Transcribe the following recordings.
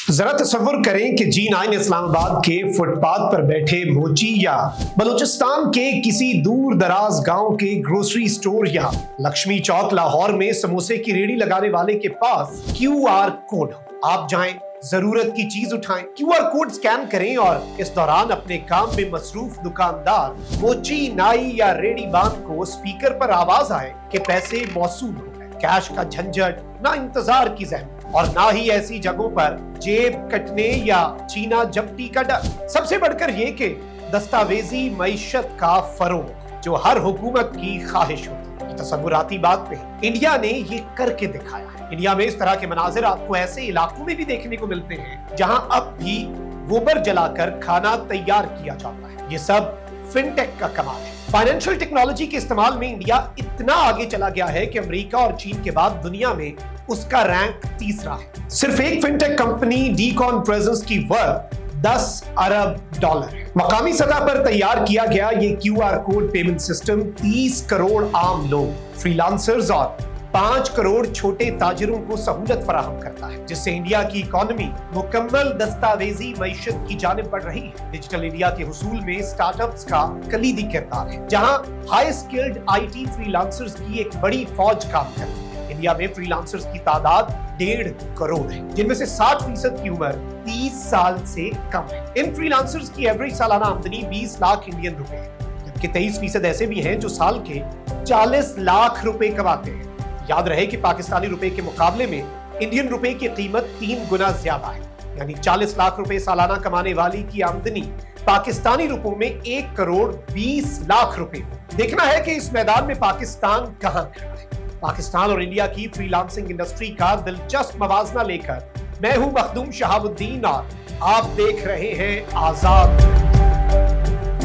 जरा तसव्वुर करें कि G9 इस्लामाबाद के फुटपाथ पर बैठे मोची या बलूचिस्तान के किसी दूर दराज गांव के ग्रोसरी स्टोर या लक्ष्मी चौक लाहौर में समोसे की रेडी लगाने वाले के पास QR कोड हो। आप जाएं, जरूरत की चीज उठाएं, QR कोड स्कैन करें और इस दौरान अपने काम में मसरूफ दुकानदार मोची, नाई या रेडी बांध को स्पीकर पर आवाज आए कि पैसे मौसूल हो गए। कैश का झंझट, ना इंतजार की जहमत और ना ही ऐसी जगहों पर जेब कटने या चीना जब्ती का डर। सबसे बढ़कर ये कि दस्तावेजी मईशत का फरोग जो हर हुकूमत की ख्वाहिश होती है। तसव्वुराती बात नहीं, इंडिया ने ये करके दिखाया है। इंडिया में इस तरह के मनाजिर आपको ऐसे इलाकों में भी देखने को मिलते हैं जहां अब भी गोबर जलाकर खाना तैयार किया जाता है। ये सब फिनटेक का कमाल है। फाइनेंशियल टेक्नोलॉजी के इस्तेमाल में इंडिया इतना आगे चला गया है कि अमेरिका और चीन के बाद दुनिया में उसका रैंक तीसरा है। सिर्फ एक फिनटेक कंपनी डीकॉन प्रेजेंस की वर्थ $10 अरब है। मकामी सतह पर तैयार किया गया ये QR code payment system 30 crore आम लोग, फ्रीलांसर्स और 5 करोड़ छोटे ताजिरों को सहूलत फराहम करता है, जिससे इंडिया की इकोनॉमी मुकम्मल दस्तावेजी मईशत की जानिब बढ़ रही है। डिजिटल इंडिया के हुसूल में स्टार्टअप्स का कलीदी किरदार है, जहां हाई स्किल्ड IT फ्रीलांसर्स की एक बड़ी फौज काम करती है। इंडिया में फ्रीलांसर्स की तादाद 1.5 करोड़ है, जिनमें से 60% की उम्र 30 साल से कम है। इन फ्रीलांसर्स की एवरेज सालाना आमदनी 20 लाख इंडियन रुपए है, जबकि 23% ऐसे भी हैं जो साल के 40 लाख रुपए कमाते हैं। याद रहे कि पाकिस्तानी रुपए के मुकाबले में इंडियन रुपए की कीमत 3 गुना ज्यादा है, यानी 40 लाख रुपए सालाना कमाने वाली की आमदनी पाकिस्तानी रुपयों में 1 करोड़ 20 लाख रुपए। देखना है कि इस मैदान में पाकिस्तान कहां खड़ा है। पाकिस्तान और इंडिया की फ्रीलांसिंग इंडस्ट्री का दिलचस्प मवाजना लेकर मैं हूं मखदूम शहाबुद्दीन और आप देख रहे हैं आजाद।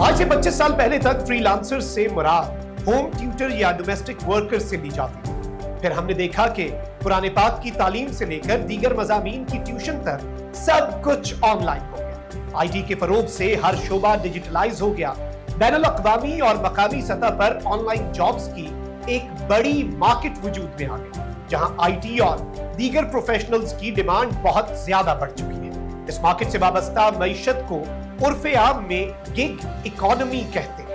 आज से 25 साल पहले तक फ्रीलांसर से मुराद होम ट्यूटर या डोमेस्टिक वर्कर से ली जाती थी। फिर हमने देखा कि कुरान पाक की तालीम से लेकर दीगर मज़ामीन की ट्यूशन तक सब कुछ ऑनलाइन हो गया। IT के फरोग से हर शोबा डिजिटलाइज हो गया। बैनुल अक़वामी और मकामी सतह पर ऑनलाइन जॉब्स की एक बड़ी मार्केट वजूद में आ गई, जहां IT और दीगर प्रोफेशनल्स की डिमांड बहुत ज्यादा बढ़ चुकी है। इस मार्केट से वाबस्ता मईशत को उर्फ़े आम में गिग इकोनॉमी कहते हैं,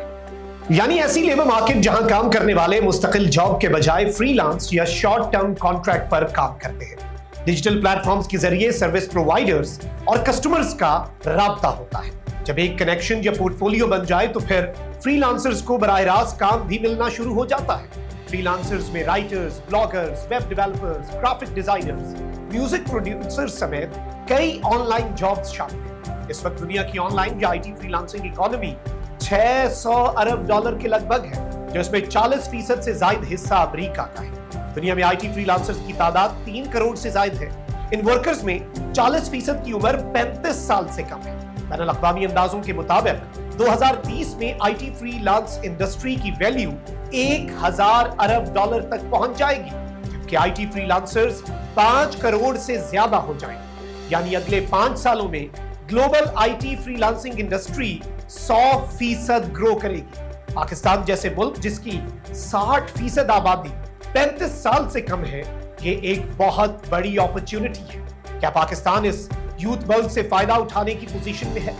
यानी ऐसी लेबर मार्केट जहां काम करने वाले मुस्तकिल जॉब के बजाय फ्रीलांस या शॉर्ट टर्म कॉन्ट्रैक्ट पर काम करते हैं। डिजिटल प्लेटफॉर्म्स के जरिए सर्विस प्रोवाइडर्स और कस्टमर्स का राब्ता होता है। जब एक कनेक्शन या पोर्टफोलियो बन जाए तो फिर फ्रीलांसर्स को बराह रास्त काम भी मिलना शुरू हो जाता है। फ्रीलांसर्स में writers, bloggers, web developers, graphic designers, music producers समेत कई ऑनलाइन जॉब्स शामिल हैं। इस वक्त दुनिया की ऑनलाइन या IT फ्रीलांसिंग इकोनॉमी $600 अरब के लगभग है, जिसमें 40% से ज्यादा हिस्सा अमेरिका का है। दुनिया में IT फ्रीलांसर्स की तादाद 3 करोड़ से ज्यादा है। इन वर्कर्स में 40% की उम्र 35 साल से कम है। बैनुल अक़वामी अंदाजों के मुताबिक 2030 में IT फ्रीलांस इंडस्ट्री की वैल्यू $1000 अरब तक पहुंच जाएगी, जबकि IT फ्रीलांसर्स 5 करोड़ से ज्यादा हो जाएंगे। यानी अगले 5 सालों में global IT freelancing industry 100% grow करेगी। पाकिस्तान जैसे मुल्क जिसकी 60% आबादी 35 साल से कम है, ये एक बहुत बड़ी अपॉर्चुनिटी है। क्या पाकिस्तान इस यूथ बल्क से फायदा उठाने की पोजीशन में है?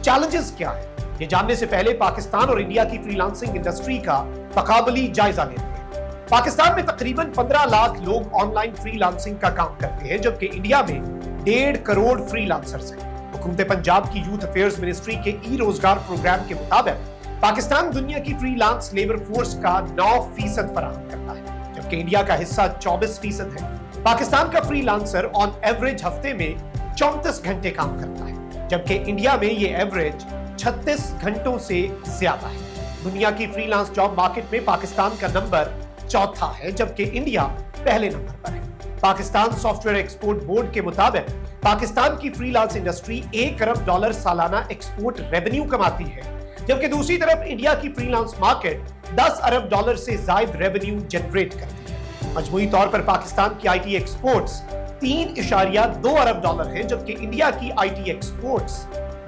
चैलेंजेस क्या है? ये जानने से पहले पाकिस्तान और इंडिया की फ्रीलांसिंग इंडस्ट्री का तकाबली जायजा लेते हैं। पाकिस्तान में तकरीबन 15 लाख लोग ऑनलाइन फ्रीलांसिंग का काम करते हैं, जबकि इंडिया में 1.5 करोड़ फ्रीलांसर्स हैं। हुकूमत पंजाब की यूथ अफेयर्स मिनिस्ट्री के रोजगार प्रोग्राम के मुताबिक पाकिस्तान दुनिया की फ्रीलांस लेबर फोर्स का 9% फराहम करता है, जबकि इंडिया का हिस्सा 24% है। पाकिस्तान का फ्रीलांसर ऑन एवरेज हफ्ते में 34 घंटे काम करता है, जबकि इंडिया में ये एवरेज 36 घंटों से ज्यादा है। दुनिया की फ्रीलांस जॉब मार्केट में पाकिस्तान का नंबर 4था है, जबकि इंडिया पहले नंबर पर है। पाकिस्तान सॉफ्टवेयर एक्सपोर्ट बोर्ड के मुताबिक पाकिस्तान की फ्रीलांस इंडस्ट्री $1 अरब सालाना एक्सपोर्ट रेवेन्यू कमाती है, जबकि दूसरी तरफ इंडिया की फ्रीलांस मार्केट $10 अरब से ज्यादा रेवेन्यू जनरेट करती है। मजमूई तौर पर पाकिस्तान की IT एक्सपोर्ट्स $3.2 अरब है, जबकि इंडिया की IT एक्सपोर्ट्स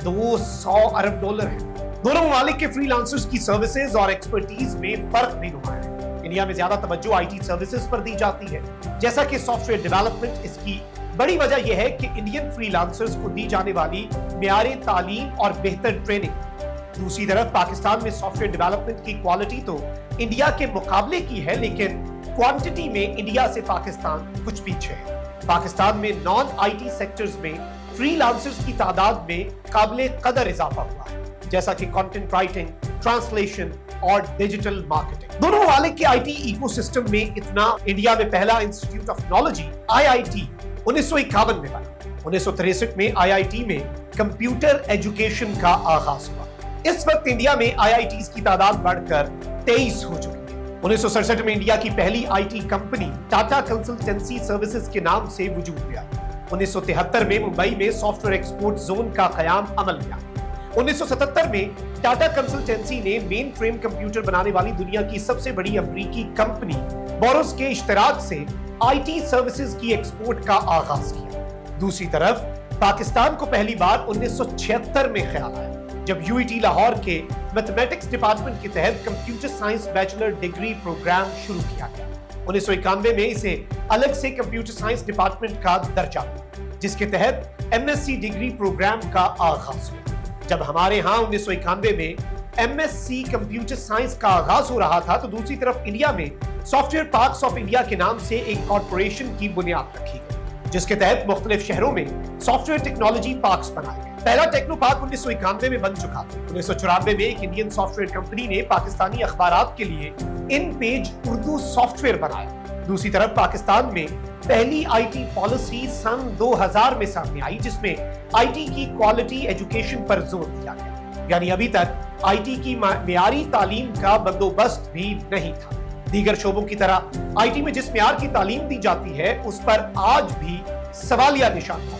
$200 अरब है। दोनों ममालिक के फ्रीलांसर्स की सर्विसेज और एक्सपर्टीज में फर्क भी नुमा है। इंडिया में ज्यादा तवज्जो IT सर्विसेज पर दी जाती है, जैसा कि सॉफ्टवेयर डेवलपमेंट, इसकी बड़ी वजह यह है कि इंडियन फ्रीलांसर्स को दी जाने वाली मियारे तालीम और बेहतर ट्रेनिंग। दूसरी तरफ पाकिस्तान में सॉफ्टवेयर डेवलपमेंट की क्वालिटी तो इंडिया के मुकाबले की है, लेकिन क्वांटिटी में इंडिया से पाकिस्तान कुछ पीछे है। पाकिस्तान में नॉन आईटी सेक्टर्स में फ्रीलांसर्स की तादाद में काबिले कदर इजाफा हुआ है, जैसा कि कंटेंट राइटिंग, ट्रांसलेशन और डिजिटल मार्केटिंग। दोनों वाले के आईटी इकोसिस्टम में इतना इंडिया में पहला इंस्टीट्यूट ऑफ टेक्नोलॉजी आईआईटी 1951 में बना। 1963 में आईआईटी में कंप्यूटर एजुकेशन का आगाज हुआ। इस वक्त इंडिया में आईआईटीज की तादाद बढ़कर 23 हो चुकी है। 1967 में इंडिया की पहली IT company Tata consultancy services के नाम से वजूद में आई। 1973 में मुंबई में सॉफ्टवेयर एक्सपोर्ट जोन का कयाम अमल में आया। 1977 में टाटा कंसल्टेंसी ने मेन फ्रेम कंप्यूटर बनाने वाली दुनिया की सबसे बड़ी अमेरिकी कंपनी बोरोस के इश्तराक से आईटी सर्विसेज की एक्सपोर्ट का आगाज किया। दूसरी तरफ पाकिस्तान को पहली बार 1976 में ख्याल आया, जब यूईटी लाहौर के मैथमेटिक्स डिपार्टमेंट के तहत computer science bachelor degree program शुरू किया गया। 1991 में इसे अलग से कंप्यूटर साइंस डिपार्टमेंट का दर्जा मिला, जिसके तहत एमएससी डिग्री प्रोग्राम का आगाज हुआ। जब हमारे यहाँ 1991 में एमएससी कंप्यूटर साइंस का आगाज हो रहा था, तो दूसरी तरफ इंडिया में सॉफ्टवेयर पार्क्स ऑफ इंडिया के नाम से एक कॉर्पोरेशन की बुनियाद रखी गई, जिसके तहत मुख्तलिफ शहरों में सॉफ्टवेयर टेक्नोलॉजी पार्क्स बनाए गए। पहला टेक्नो पार्क 1991 में बन चुका था। 1994 में एक इंडियन सॉफ्टवेयर कंपनी ने पाकिस्तानी अखबारात के लिए इन पेज उर्दू सॉफ्टवेयर बनाया। दूसरी तरफ पाकिस्तान में पहली आईटी पॉलिसी सन 2000 में सामने आई, जिसमें आईटी की क्वालिटी एजुकेशन पर जोर दिया गया। यानी अभी तक आईटी की मियारी तालीम का बंदोबस्त भी नहीं था। दीगर शोबों की तरह आईटी में जिस मियार की तालीम दी जाती है, उस पर आज भी सवालिया निशान था।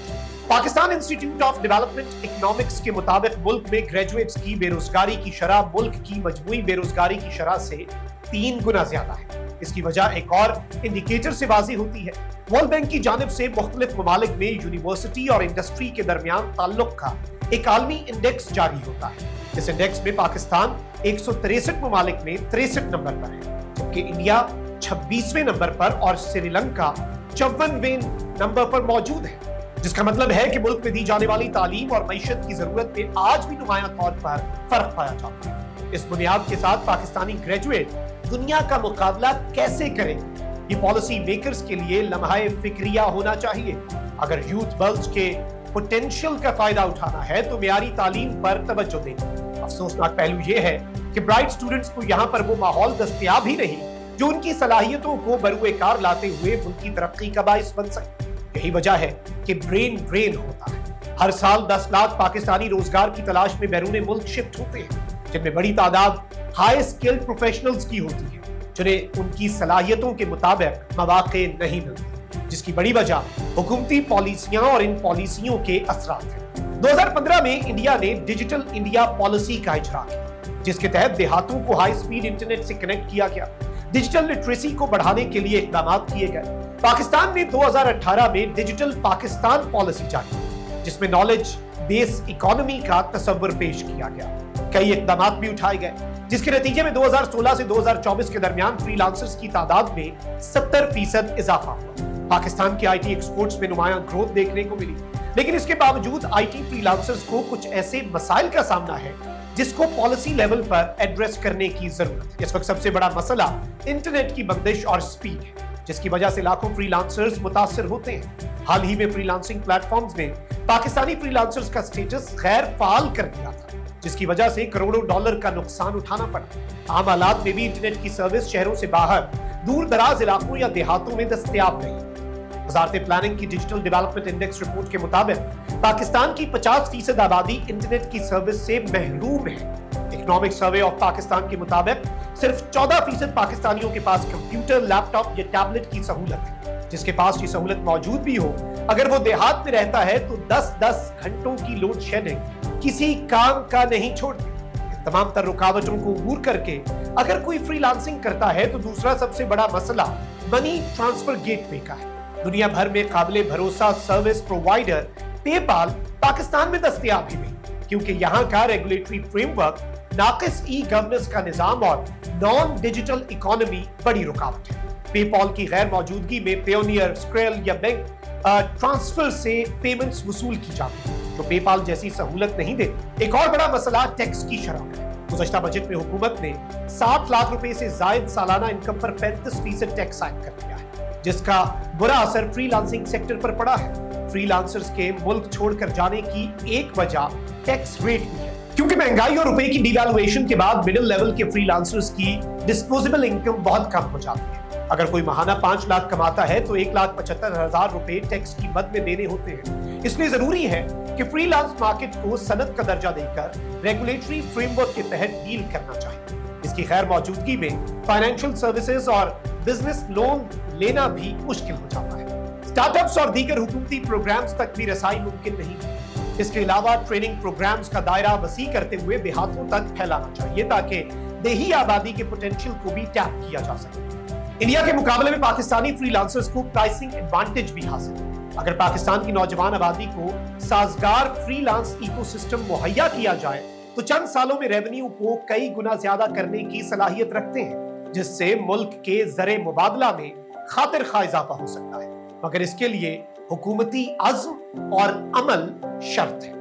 Pakistan institute of development economics के मुताबिक मुल्क में ग्रेजुएट्स की बेरोजगारी की शरह मुल्क की मजमूई बेरोजगारी की शरह से 3 गुना ज्यादा है। इसकी वजह एक और इंडिकेटर से वाज़ेह होती है। वर्ल्ड बैंक की जानिब से मुख्तलिफ ममालिक में यूनिवर्सिटी और इंडस्ट्री के दरमियान ताल्लुक का एक आलमी इंडेक्स जारी होता है। इस इंडेक्स में पाकिस्तान 163 ममालिक में 63 नंबर पर है, जबकि इंडिया 26वें नंबर पर और श्रीलंका 54वें नंबर पर मौजूद है, जिसका मतलब है कि मुल्क में दी जाने वाली तालीम और मईशत की जरूरत में आज भी नुमायां तौर पर फर्क पाया जाता है। इस बुनियाद के साथ पाकिस्तानी ग्रेजुएट दुनिया का मुकाबला कैसे करेंगे, ये पॉलिसी मेकर्स के लिए लम्हाए फिक्रिया होना चाहिए। अगर यूथ बल्ज के पोटेंशियल का फायदा उठाना है तो मियारी तालीम पर तवज्जो देनी। अफसोसनाक पहलू यह है कि ब्राइट स्टूडेंट्स को यहाँ पर वो माहौल दस्तयाब ही नहीं जो उनकी सलाहियतों को बरूए कार लाते हुए उनकी तरक्की का बाइस बन सके। यही वजह है कि ब्रेन ड्रेन होता है। हर साल 10 लाख पाकिस्तानी रोजगार की तलाश में बैरून मुल्क शिफ्ट होते हैं, जिनमें बड़ी तादाद हाई स्किल्ड प्रोफेशनल्स की होती है, जिन्हें उनकी सलाहियतों के मुताबिक मौके नहीं मिलते, जिसकी बड़ी वजह हुकूमती पॉलिसियां और इन पॉलिसियों के असरात हैं। 2015 में इंडिया ने डिजिटल इंडिया पॉलिसी का इजरा किया, जिसके तहत देहातों को हाई स्पीड इंटरनेट से कनेक्ट किया गया। डिजिटल लिटरेसी को बढ़ाने के लिए इकदाम किए गए। पाकिस्तान ने 2018 में डिजिटल पाकिस्तान पॉलिसी जारी की, जिसमें नॉलेज बेस इकोनॉमी का तस्वर पेश किया गया। कई इकदाम भी उठाए गए, जिसके नतीजे में 2016 से 2024 के दरमियान फ्रीलांसर्स की तादाद में 70% इजाफा हुआ। पाकिस्तान के आईटी एक्सपोर्ट्स में नुमायां ग्रोथ देखने को मिली, लेकिन इसके बावजूद आईटी फ्रीलांसर्स को कुछ ऐसे मसाइल का सामना है जिसको पॉलिसी लेवल पर एड्रेस करने की जरूरत है। इस वक्त सबसे बड़ा मसला इंटरनेट की बंदिश और स्पीड है, जिसकी वजह से लाखों फ्रीलांसर्स मुतासिर होते हैं। हाल ही में फ्रीलांसिंग प्लेटफॉर्म्स ने पाकिस्तानी फ्रीलांसर्स का स्टेटस गैर फाल कर दिया था, जिसकी वजह से करोड़ों डॉलर का नुकसान उठाना पड़ा। आम हालात में भी इंटरनेट की सर्विस शहरों से बाहर दूर दराज इलाकों या देहातों में दस्तयाब नहीं। वज़ारत प्लानिंग की डिजिटल डेवलपमेंट इंडेक्स रिपोर्ट के मुताबिक पाकिस्तान की 50% आबादी इंटरनेट की सर्विस से महरूम है। इकोनॉमिक सर्वे ऑफ पाकिस्तान के मुताबिक सिर्फ 14% पाकिस्तानियों के पास कंप्यूटर, लैपटॉप या टैबलेट की सहूलत है। जिसके पास ये सहूलत मौजूद भी हो, अगर वो देहात में रहता है तो 10-10 घंटों की लोड शेडिंग किसी काम का नहीं छोड़ती। तमाम तर रुकावटों को दूर करके अगर कोई फ्रीलांसिंग करता है तो दूसरा सबसे बड़ा मसला मनी ट्रांसफर गेटवे का है। दुनिया भर में काबिले भरोसा सर्विस प्रोवाइडर पेपाल पाकिस्तान में दस्तयाब ही नहीं, क्योंकि यहाँ का रेगुलेटरी फ्रेमवर्क, नाकिस ई गवर्नेंस का निजाम और नॉन डिजिटल इकोनॉमी बड़ी रुकावट है। पेपाल की गैर मौजूदगी में पेयोनियर, स्क्रेल या बैंक ट्रांसफर से पेमेंट्स वसूल की जाती है, जो पेपाल जैसी सहूलत नहीं देती। एक और बड़ा मसला टैक्स की शरह है। गुज़श्ता बजट में हुकूमत ने 7 लाख रुपए से जायद सालाना इनकम पर 35% टैक्स आयद कर दिया है, जिसका बुरा असर फ्रीलांसिंग सेक्टर पर पड़ा है। फ्रीलांसर्स के मुल्क छोड़कर जाने की एक वजह टैक्स रेट भी है, क्योंकि महंगाई और रुपए की डिवैल्यूएशन के बाद मिडिल लेवल के फ्रीलांसर्स की डिस्पोजेबल इनकम बहुत कम हो जाती है। अगर कोई माहाना 5 लाख कमाता है तो 1,75,000 रुपए टैक्स की मद में देने होते हैं। इसलिए जरूरी है कि फ्रीलांस मार्केट को सनद का दर्जा देकर रेगुलेटरी फ्रेमवर्क के तहत डील करना चाहिए। इसकी गैर मौजूदगी में फाइनेंशियल सर्विसेज और बिजनेस लोन लेना भी मुश्किल हो जाता है। स्टार्टअप्स और दीगर हुकूमती प्रोग्राम्स तक भी रसाई मुमकिन नहीं है। इसके अलावा ट्रेनिंग प्रोग्राम्स का दायरा वसी करते हुए देहातों तक फैलाना चाहिए, ताकि देही आबादी के पोटेंशियल को भी टैप किया जा सके। इंडिया के मुकाबले में पाकिस्तानी फ्रीलांसर्स को प्राइसिंग एडवांटेज भी हासिल है। अगर पाकिस्तान की नौजवान आबादी को साजगार फ्रीलांस इकोसिस्टम मुहैया किया जाए तो चंद सालों में रेवेन्यू को कई गुना ज्यादा करने की सलाहियत रखते हैं, जिससे मुल्क के ज़रे मुबादला में खातिर खा इजाफा हो सकता है। मगर इसके लिए हुकूमती अज़्म और अमल शर्त है।